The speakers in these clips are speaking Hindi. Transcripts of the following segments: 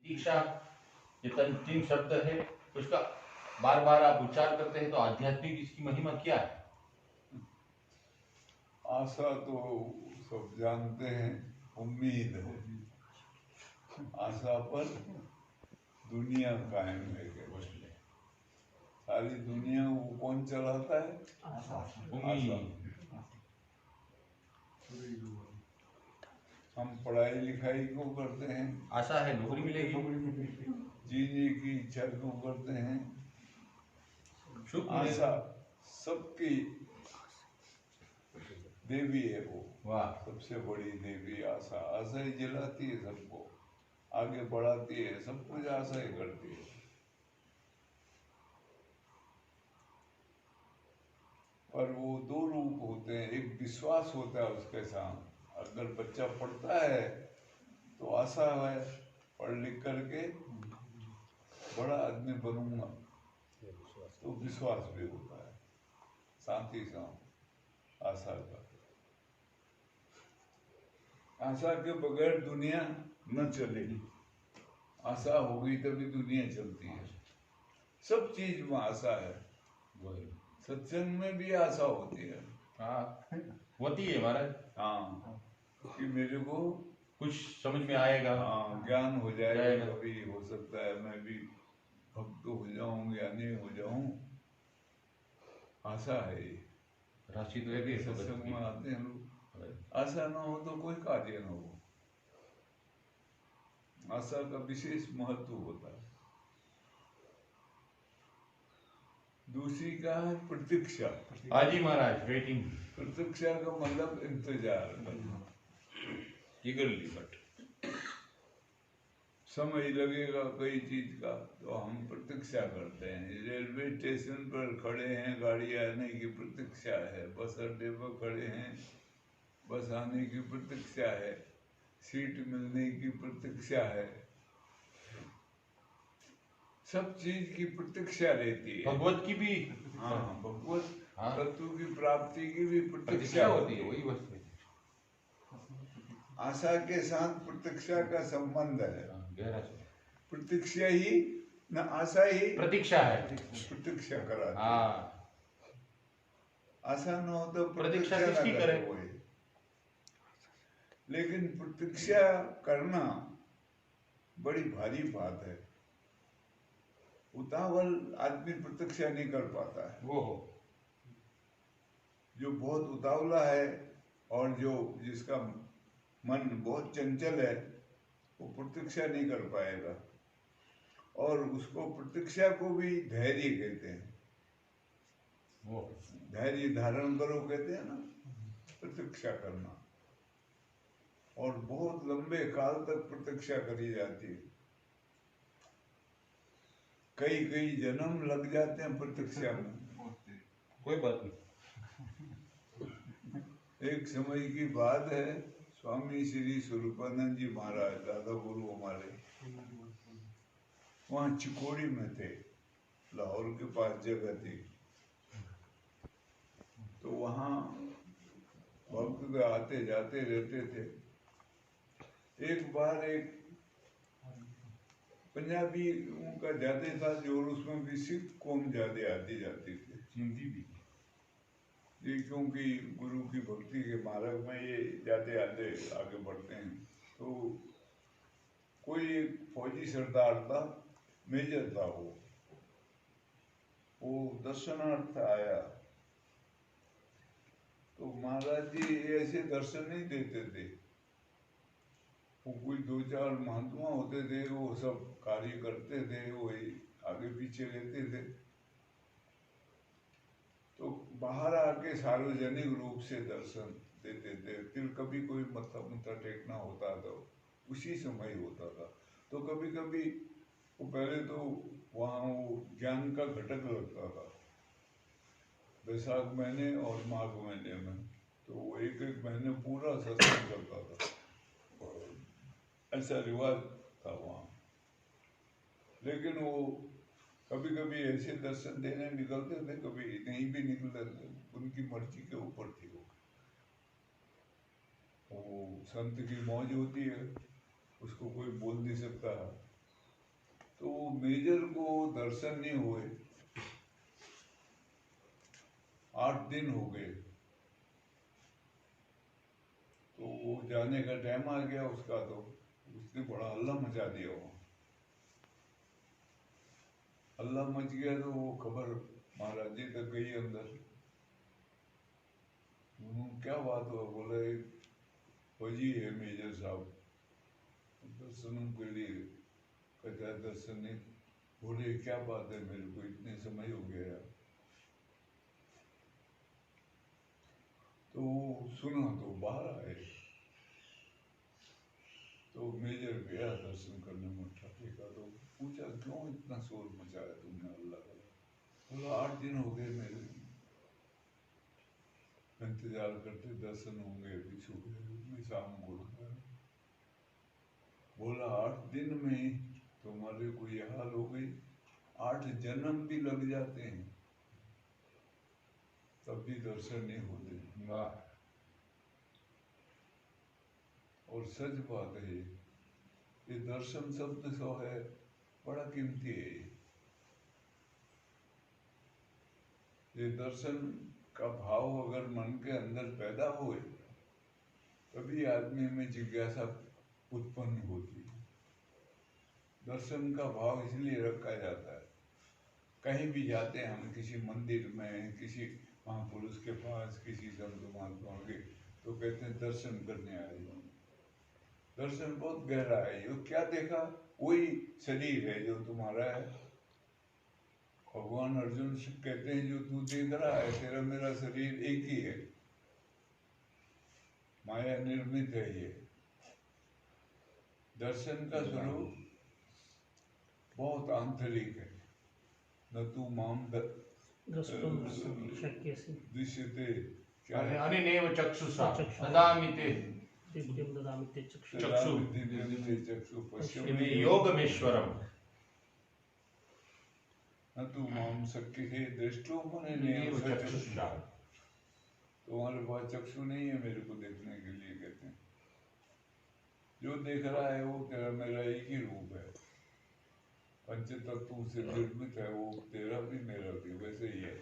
दीक्षा, ये तीन शब्द है, उसका बार बार आप उच्चार करते हैं तो आध्यात्मिक इसकी महिमा क्या है? आशा तो सब जानते हैं, उम्मीद है। आशा पर दुनिया कायम है। सारी दुनिया को कौन चलाता है? आशा। हम पढ़ाई लिखाई क्यों करते हैं? आशा है नौकरी मिलेगी। जीने की इच्छा क्यों करते हैं? आशा सबकी देवी है वो। वाह, सबसे बड़ी देवी आशा। आशा ही जलाती है सबको, आगे बढ़ाती है, सब कुछ आशा ही करती है। पर वो दो रूप होते हैं, एक विश्वास होता है उसके साथ। अगर बच्चा पढ़ता है तो आशा है पढ़ लिख करके बड़ा आदमी बनूंगा, तो विश्वास भी होता है साथ ही साथ आशा का। आशा के बगैर दुनिया न चलेगी, आशा होगी तभी दुनिया चलती है। सब चीज में आशा है। सत्संग में भी आशा होती है। हाँ, होती है महाराज। हाँ, कि मेरे को कुछ समझ में आएगा। हाँ, ज्ञान हो जाएगा, कभी हो सकता है मैं भी भक्त हो जाऊं, ज्ञानी हो जाऊं। आशा है ये। राशि तो है, सत्संग में आते हैं लोग। आशा ना हो तो कोई कार्य ना हो। आशा का विशेष महत्व होता है। दूसरी का है प्रतीक्षा। हाजी महाराज, वेटिंग। प्रतीक्षा का मतलब इंतजार करना। ईगरली, बट समय लगेगा कई चीज का, तो हम प्रतीक्षा करते हैं। रेलवे स्टेशन पर खड़े हैं, गाड़ी आने की प्रतीक्षा है। बस अड्डे पर खड़े हैं, बस आने की प्रतीक्षा है। सीट मिलने की प्रतीक्षा है। सब चीज की प्रतीक्षा रहती है। भगवत की भी। हाँ, भगवत तत्व की प्राप्ति की भी प्रतीक्षा होती है, वही वस्तु। आशा के साथ प्रतीक्षा का संबंध है। गहरा। प्रतीक्षा ही न आशा ही प्रतीक्षा है। प्रतीक्षा कराती। हाँ, आशा न हो तो प्रतीक्षा न किसकी करे? लेकिन प्रतीक्षा करना बड़ी भारी बात है। उतावल आदमी प्रतीक्षा नहीं कर पाता है। वो जो बहुत उतावला है और जो जिसका मन बहुत चंचल है, वो प्रतीक्षा नहीं कर पाएगा। और उसको प्रतीक्षा को भी धैर्य कहते हैं। वो धैर्य धारण करो कहते हैं ना, प्रतीक्षा करना। और बहुत लंबे काल तक प्रतीक्षा करी जाती है। कई कई जन्म लग जाते हैं प्रतीक्षा में। कोई बात नहीं। एक समय की बात है, स्वामी श्री स्वरूपानंद जी महाराज, दादा गुरु हमारे, वहाँ चिकोड़ी में थे, लाहौर के पास जगह थी। तो वहाँ भक्त आते जाते रहते थे। एक बार एक पंजाबी उनका ज्यादा था जोर, उसमें भी सिख कौम ज्यादा आती जाती थी, हिंदी भी। ये क्योंकि गुरु की भक्ति के मार्ग में ये ज्यादा आगे बढ़ते हैं। तो कोई एक फौजी सरदार था, मेजर था वो दर्शनार्थ आया। तो महाराज जी ऐसे दर्शन नहीं देते थे। वो कोई दो चार महात्मा होते थे, वो सब कार्य करते थे, वही आगे पीछे रहते थे। तो बाहर आके सार्वजनिक रूप से दर्शन देते थे। फिर कभी कोई मत्था टेकना होता तो उसी समय होता था। तो कभी कभी वो पहले तो वहाँ वो ज्ञान का घटक लगता था, बैसाख महीने और माघ महीने में। तो एक एक महीने पूरा सत्संग करता था, ऐसा रिवाज था वहाँ। लेकिन वो कभी कभी ऐसे दर्शन देने निकलते थे, कभी नहीं भी निकलते थे, उनकी मर्जी के ऊपर थी वो संत की मौज होती है, उसको कोई बोल नहीं सकता। तो मेजर को दर्शन नहीं हुए, 8 दिन हो गए। तो वो जाने का टाइम आ गया उसका, तो उसने बड़ा हल्ला मचा दिया। वो हल्ला मच गया तो वो खबर महाराज जी तक गई अंदर। क्या बात हुआ? बोला एक फौजी है मेजर साहब, दर्शन के लिए कहता है दर्शन नहीं। बोले क्या बात है, मेरे को इतने समय हो गया। तो सुना तो बाहर आए, तो मेजर गया दर्शन करने, मत्था टेका। तो पूछा क्यों इतना शोर मचाया तुमने, अल्लाह का? बोला 8 दिन हो गए मेरे इंतजार करते, दर्शन होंगे अभी छूट गए, मैं शाम को गया। बोला 8 दिन में तुम्हारे को ये हाल हो गई, 8 जन्म भी लग जाते हैं तब भी दर्शन नहीं होते। वाह। और सच बात है, ये दर्शन शब्द जो है बड़ा कीमती है। ये दर्शन का भाव अगर मन के अंदर पैदा हुए तभी आदमी में जिज्ञासा उत्पन्न होती है। दर्शन का भाव इसलिए रखा जाता है, कहीं भी जाते हैं हम, किसी मंदिर में, किसी महापुरुष के पास, किसी संत महात्मा के, तो कहते हैं दर्शन करने आए। दर्शन बहुत गहरा है। ये क्या देखा? वही शरीर है जो तुम्हारा है। भगवान अर्जुन से कहते हैं जो तू देख रहा है तेरा मेरा शरीर एक ही है, माया निर्मित है ये। दर्शन का स्वरूप बहुत आंतरिक है। न तू माम दृश्यते, क्या है? अनेनैव चक्षुषा ददामि ते चक्षु पश्यमे योगमेश्वरम। न तू माम शक्यते दृष्टो मनेनैव चक्षुषा। तुम्हारे पास चक्षु नहीं है मेरे को देखने के लिए, कहते हैं। जो देख रहा है वो तेरा मेरा एक ही रूप है, पंच तत्वों से निर्मित है वो, तेरा भी मेरा भी वैसे ही है,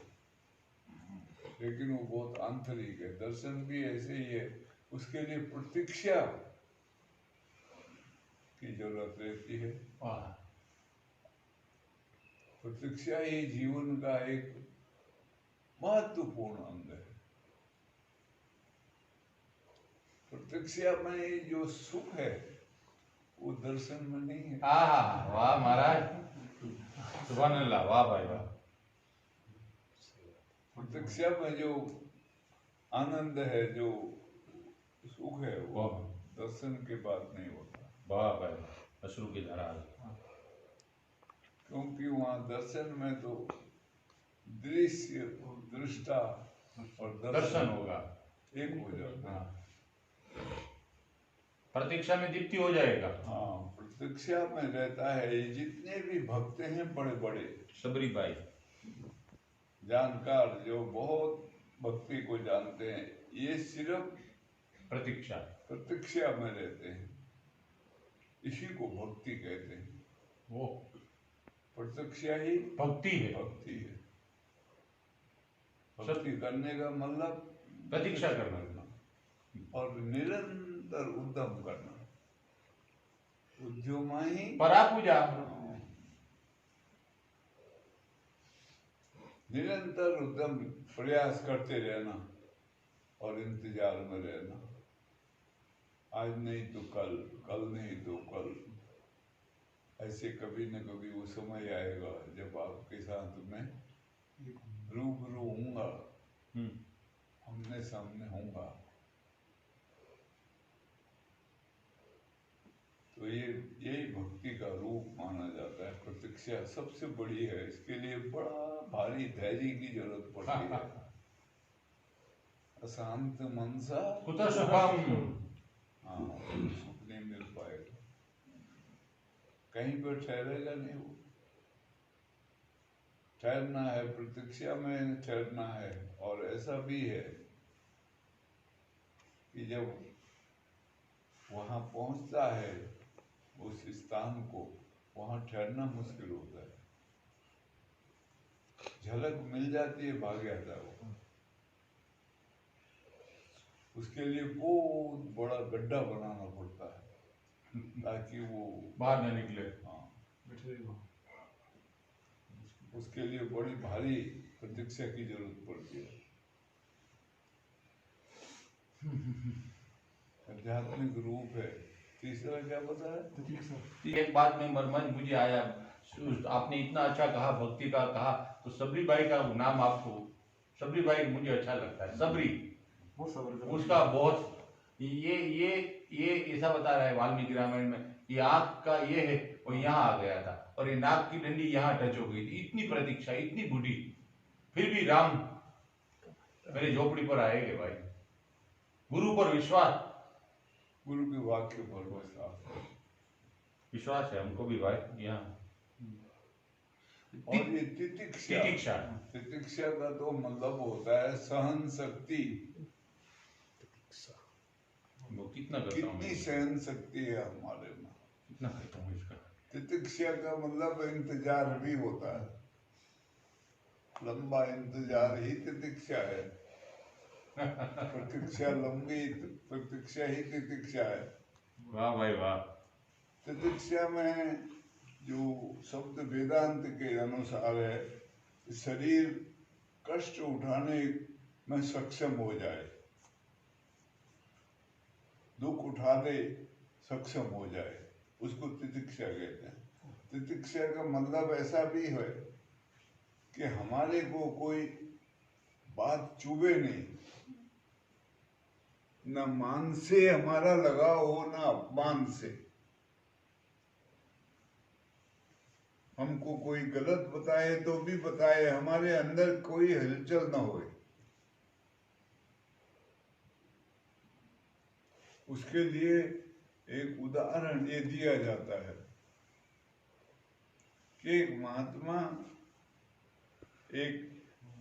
लेकिन वो बहुत आंतरिक है। दर्शन भी ऐसे ही है, उसके लिए प्रतीक्षा की जरूरत रहती है। प्रतीक्षा ही जीवन का एक महत्वपूर्ण अंग है। प्रतीक्षा में जो सुख है वो दर्शन में नहीं है। वाह महाराज, सुभान अल्लाह, वाह भाई वाह। प्रतीक्षा में जो आनंद है, जो सुख है, वो दर्शन के बाद नहीं होता। वाह भाई, अश्रु की धारा। क्योंकि वहाँ दर्शन में तो दृश्य, दृष्टा और दर्शन होगा, एक हो जाता है। प्रतीक्षा में दीप्ति हो जाएगा। हाँ, प्रतीक्षा में रहता है। ये जितने भी भक्त हैं बड़े बड़े, सबरी भाई जानकार जो बहुत भक्ति को जानते हैं, ये सिर्फ प्रतीक्षा में रहते हैं। इसी को भक्ति कहते हैं। वो प्रतीक्षा ही भक्ति है। भक्ति है। भक्ति करने का मतलब प्रतीक्षा करना और निरंतर उद्यम करना। उद्यम ही परा पूजा। निरंतर उद्यम, प्रयास करते रहना और इंतजार में रहना। आज नहीं तो कल, कल नहीं तो कल, ऐसे कभी न कभी वो समय आएगा जब आपके साथ में रूबरू होऊंगा, आमने सामने होऊंगा। तो ये यही भक्ति का रूप माना जाता है। प्रतीक्षा सबसे बड़ी है। इसके लिए बड़ा भारी धैर्य की जरूरत पड़ती है। अशांत मनसा कुतः सुखम। हाँ, सुख नहीं मिल पाएगा, कहीं पर ठहरेगा नहीं वो। ठहरना है, प्रतीक्षा में ठहरना है। और ऐसा भी है कि जब वहां पहुंचता है उस स्थान को, वहां ठहरना मुश्किल होता है। झलक मिल जाती है, भाग जाता है वो। उसके लिए बहुत बड़ा गड्ढा बनाना पड़ता है ताकि वो बाहर न निकले। हाँ, उसके लिए बड़ी भारी प्रतीक्षा की जरूरत पड़ती है। आध्यात्मिक रूप है। तीसरा क्या बताया? एक बात में मन मुझे आया, आपने इतना अच्छा कहा, भक्ति का कहा, तो सबरी बाई का नाम आपको, सबरी बाई मुझे अच्छा लगता है। सबरी, उसका बहुत ये ऐसा बता रहा है वाल्मीकि रामायण में, ये आंख का ये है और यहाँ आ गया था, और ये नाक की डंडी यहाँ टच हो गई थी। इतनी प्रतीक्षा, इतनी बूढ़ी, फिर भी राम मेरे झोपड़ी पर आएंगे भाई। गुरु पर विश्वास, गुरु के वाक्य पर विश्वास है हमको भी भाई। यहाँ और ये तितिक्षा, तितिक्षा का तो मतलब होता है सहन शक्ति। वो कितना करता हूँ, कितनी सहन शक्ति है हमारे में, कितना करता हूँ इसका। तितिक्षा का मतलब इंतजार भी होता है, लंबा इंतजार ही तितिक्षा है। प्रतीक्षा लंबी, प्रतीक्षा ही तितिक्षा है। वाह भाई वाह। तितिक्षा में जो शब्द वेदांत के अनुसार है, शरीर कष्ट उठाने में सक्षम हो जाए, दुख उठाने सक्षम हो जाए, उसको तितिक्षा कहते हैं। तितिक्षा का मतलब ऐसा भी है कि हमारे को कोई बात चुभे नहीं, न मान से हमारा लगाव हो, न अपमान से। हमको कोई गलत बताए तो भी बताए, हमारे अंदर कोई हलचल न होए। उसके लिए एक उदाहरण ये दिया जाता है कि एक महात्मा एक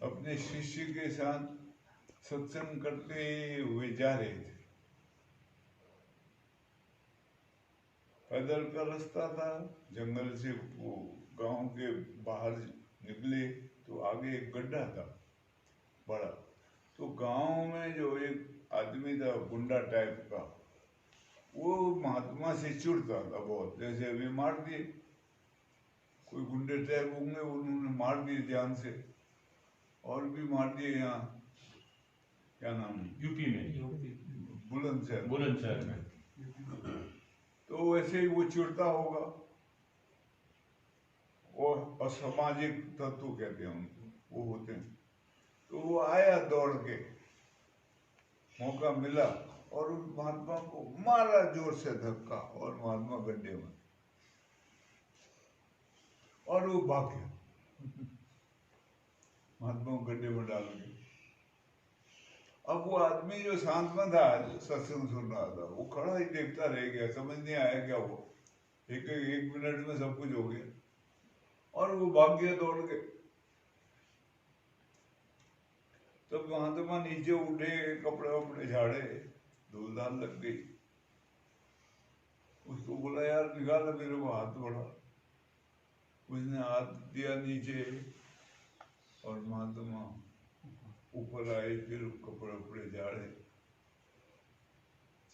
अपने शिष्य के साथ सत्संग करते हुए जा रहे थे। पैदल का रास्ता था, जंगल से वो गांव के बाहर निकले तो आगे एक गड्ढा था बड़ा। तो गांव में जो एक आदमी था गुंडा टाइप का, वो महात्मा से चिढ़ता था बहुत। जैसे अभी मार दिए, कोई गुंडे टाइप होंगे, उन्होंने मार दिए जान से, और भी मार दिए। यहाँ क्या नाम, यूपी में, बुलंदशहर, बुलंदशहर में। तो वैसे ही वो चिढ़ता होगा। वो असामाजिक तत्व कहते हैं उनको, वो होते हैं। तो वो आया दौड़ के, मौका मिला और उस महात्मा को मारा जोर से धक्का, और महात्मा गड्ढे में, और वो भाग गया। महात्मा को गड्ढे में डाल के। अब वो आदमी जो शांत में था, जो सत्संग सुन रहा था, वो खड़ा ही देखता रह गया, समझ नहीं आया क्या हुआ। एक मिनट में सब कुछ हो गया, और वो भाग गया दौड़ के। तब महात्मा नीचे उठे, कपड़े वपड़े झाड़े, धूल धाल लग गई। उसको बोला, यार निकाल मेरे को हाथ बढ़ा। उसने हाथ दिया नीचे, और महात्मा ऊपर आए, फिर कपड़े वपड़े झाड़े,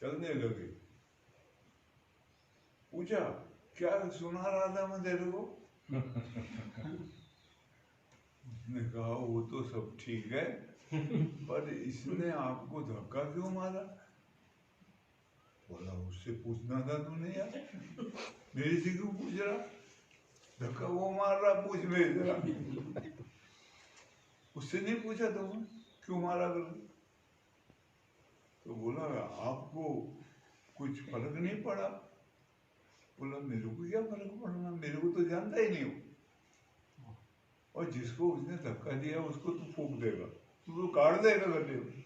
चलने लगे। पूछा, क्या सुना रहा था मैं तेरे को? उसने कहा, वो तो सब ठीक है, पर इसने आपको धक्का क्यों मारा? बोला, उससे पूछना था तूने यार, मेरे से क्यों पूछ रहा? धक्का वो मार रहा, पूछ मेरे जरा। उससे नहीं पूछा तुमने क्यों मारा कर? तो बोला, आपको कुछ फर्क नहीं पड़ा? बोला, मेरे को क्या फर्क पड़ना, मेरे को तो जानता ही नहीं हो, और जिसको उसने धक्का दिया उसको तू फूंक देगा, तू तो काट देगा गड्ढे में।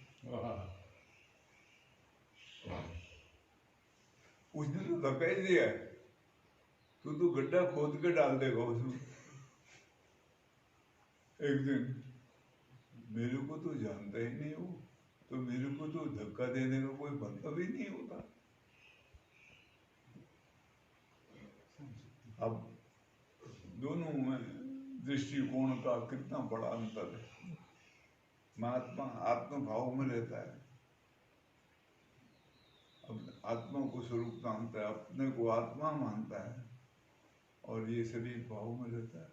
उसने तो धक्का ही दिया है, तू तो गड्ढा खोद के डाल देगा उसमें एक दिन। मेरे को तो जानता ही नहीं हो, तो मेरे को तो धक्का देने का कोई मतलब ही नहीं होता। अब दोनों में दृष्टिकोण का कितना बड़ा अंतर है। महात्मा आत्मभाव में रहता है, आत्मा को स्वरूप मानता है, अपने को आत्मा मानता है, और ये शरीर भाव में रहता है,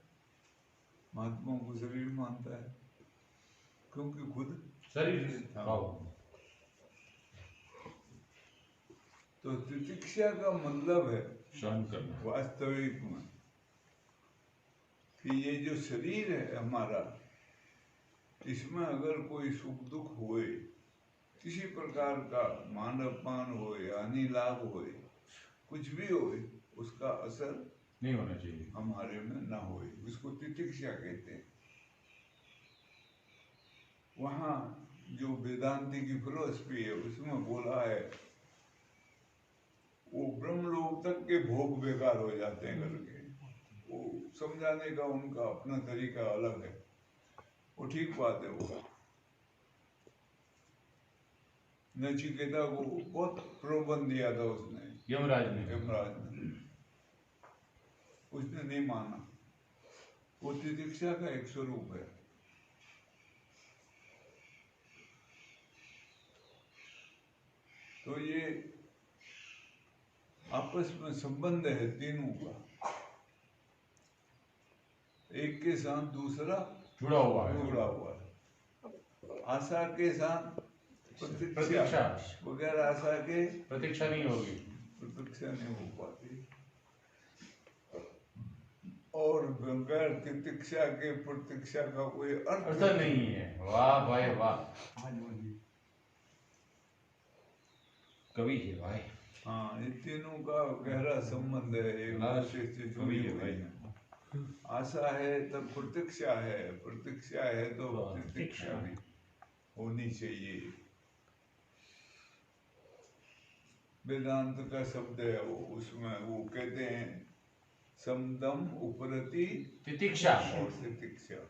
महात्मा को शरीर मानता है क्योंकि खुद शरीर भाव। तो तितिक्षा का मतलब है सहन करना। वास्तविक में कि ये जो शरीर है हमारा, इसमें अगर कोई सुख दुख होए, किसी प्रकार का मान अपमान होए, हानि लाभ होए, कुछ भी होए, उसका असर नहीं होना चाहिए, हमारे में ना होए, उसको तितिक्षा कहते हैं। वहाँ जो वेदांति की फिलोसफी है उसमें बोला है वो ब्रह्मलोक तक के भोग बेकार हो जाते हैं करके। वो समझाने का उनका अपना तरीका अलग है, वो ठीक बात है। वो नचिकेता को बहुत प्रलोभन दिया था उसने, यमराज ने उसने नहीं माना। वो तितिक्षा का एक स्वरूप है। तो ये आपस में संबंध है तीनों का, एक के साथ दूसरा जुड़ा हुआ है। आशा के साथ प्रतीक्षा, बगैर आशा के प्रतीक्षा नहीं होगी, प्रतीक्षा नहीं हो पाती, और बगैर तितिक्षा के प्रतीक्षा का कोई अर्थ नहीं है। वाह भाई वाह, कवि है भाई। हाँ, इन तीनों का गहरा संबंध है, एक दूसरे से जुड़ी हुई है। आशा है तब प्रतीक्षा है, प्रतीक्षा है तो तितिक्षा भी होनी चाहिए। वेदांत का शब्द है वो, उसमें वो कहते हैं समदम उपरति तितिक्षा और तितिक्षा।